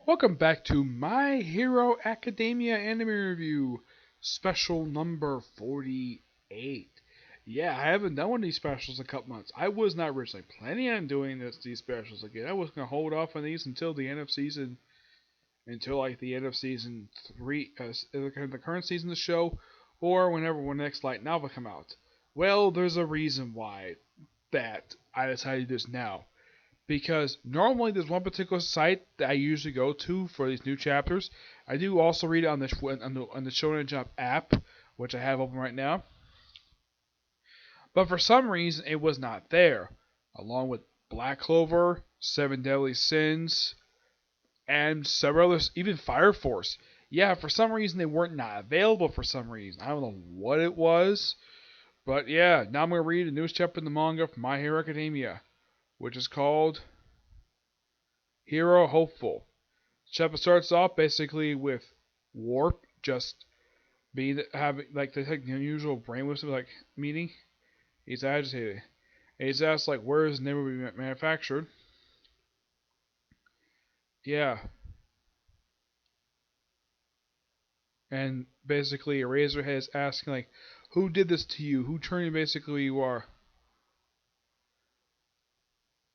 Welcome back to My Hero Academia Anime Review, special number 48. Yeah, I haven't done one of these specials in a couple months. I was not originally planning on doing these specials again. I was going to hold off on these until the end of season, until like the end of season 3, the current season of the show, or whenever the next light novel come out. Well, there's a reason why that I decided to do this now. Because normally there's one particular site that I usually go to for these new chapters. I do also read it on the Shonen Jump app, which I have open right now. But for some reason it was not there, along with Black Clover, Seven Deadly Sins, and several others, even Fire Force. Yeah, for some reason they weren't not available for some reason. I don't know what it was, but yeah, now I'm gonna read the newest chapter in the manga from My Hero Academia, which is called Hero Hopeful. Chapter starts off basically with Warp just having like the unusual brainless like meeting. He's agitated. And he's asked like where is never be manufactured. Yeah. And basically Eraserhead is asking like who did this to you? Who turned you basically who you are?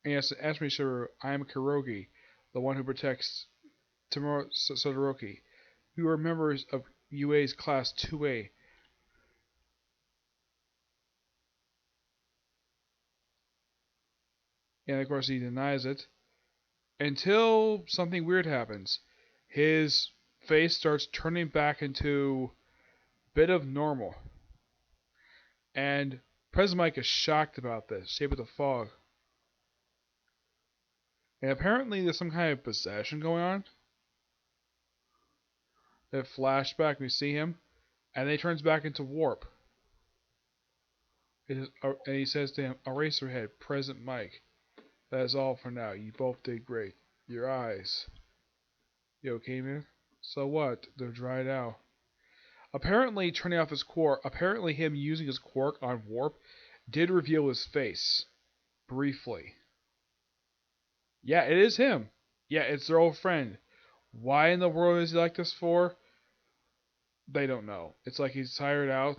And he has to ask me sure I am Kurogi, the one who protects Tomoro Todoroki, who are members of UA's class 2A. And of course he denies it. Until something weird happens. His face starts turning back into a bit of normal. And President Mike is shocked about this, shaped with the fog. And apparently there's some kind of possession going on. That flashback, we see him, and then he turns back into Warp. And he says to him, Eraserhead, President Mike, that is all for now. You both did great. Your eyes. You okay, man? So what? They're dried out. Apparently, turning off his quirk, apparently him using his quirk on Warp did reveal his face. Briefly. Yeah, it is him. Yeah, it's their old friend. Why in the world is he like this for? They don't know. It's like he's tired out.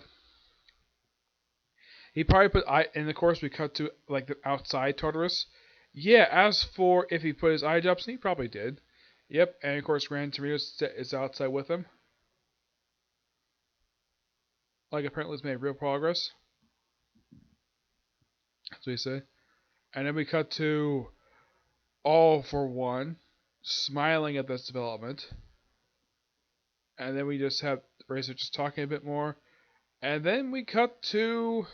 He probably put and of course we cut to like the outside Tartarus. Yeah, as for if he put his eye drops in, he probably did. Yep, and of course Gran Torino is outside with him. Like apparently he's made real progress. That's what he said. And then we cut to All for One smiling at this development. And then we just have Racer just talking a bit more. And then we cut to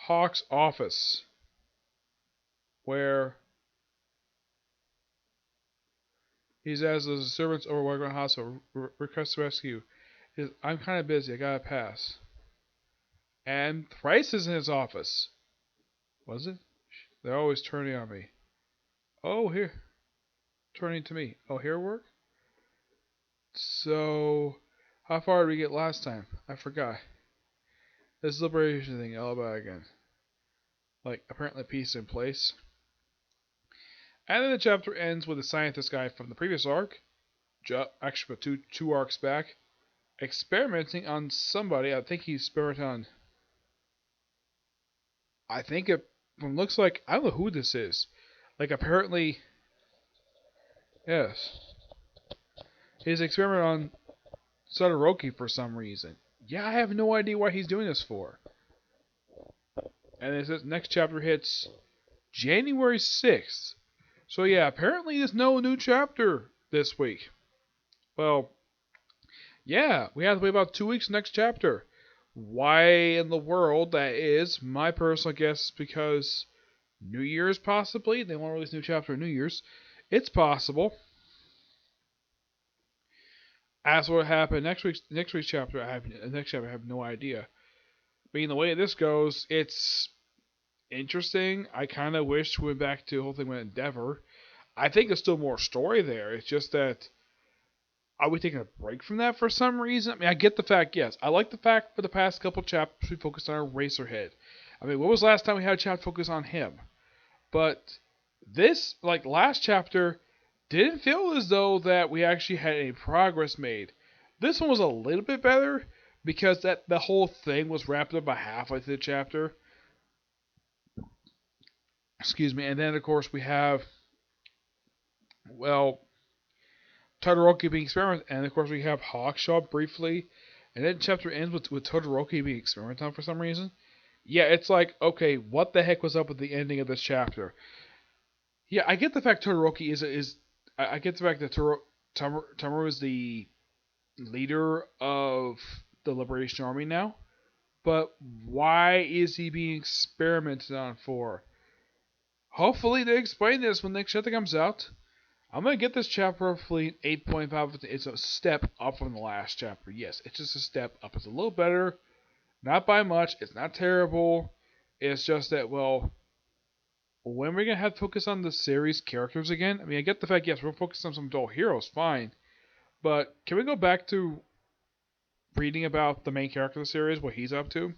Hawk's office, where he's as the servants over Wagon Hospital request rescue. I'm kind of busy. I gotta pass. And Thrice is in his office. Was it? They're always turning on me. Oh, here. Turning to me. Oh, here work? So, how far did we get last time? I forgot. This liberation thing all about again. Like, apparently peace in place. And then the chapter ends with the scientist guy from the previous arc, actually two arcs back, experimenting on somebody. I think he's experimenting on. I think it looks like I don't know who this is. Like apparently, yes, he's experimenting on Todoroki for some reason. Yeah, I have no idea what he's doing this for. And it says next chapter hits January 6th. So yeah, apparently there's no new chapter this week. Well, yeah, we have to wait about 2 weeks next chapter. Why in the world that is, my personal guess is because New Year's possibly. They want to release a new chapter on New Year's. It's possible. As what happened next week's chapter, I have no idea. Being the way this goes, it's interesting. I kind of wish we went back to the whole thing with Endeavor. I think there's still more story there. It's just that are we taking a break from that for some reason? I mean, I get the fact, yes. I like the fact for the past couple chapters we focused on Eraserhead. I mean, when was the last time we had a chapter focus on him? But this, like last chapter, Didn't feel as though that we actually had any progress made. This one was a little bit better because that the whole thing was wrapped up by halfway through the chapter. Excuse me, and then of course we have, well, Todoroki being experimented, and of course we have Hawk show up briefly, and then the chapter ends with Todoroki being experimented on for some reason. Yeah, it's like, okay, what the heck was up with the ending of this chapter? Yeah, I get the fact Todoroki is I get the fact that Tamaru is the leader of the Liberation Army now, but why is he being experimented on for? Hopefully they explain this when the next chapter comes out. I'm gonna get this chapter hopefully 8.5. It's a step up from the last chapter. Yes, it's just a step up. It's a little better, not by much. It's not terrible. It's just that, well, when we're gonna have to focus on the series characters again? I mean, I get the fact, yes, we're focused on some adult heroes, fine, but can we go back to reading about the main character of the series, what he's up to?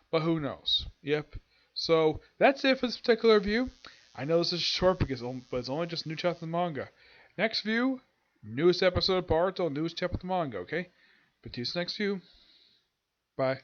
But who knows? Yep. So that's it for this particular review. I know this is short but it's only just new chapter of the manga. Next view, newest episode of Boruto, newest chapter of the manga. Okay. But to next view. Bye.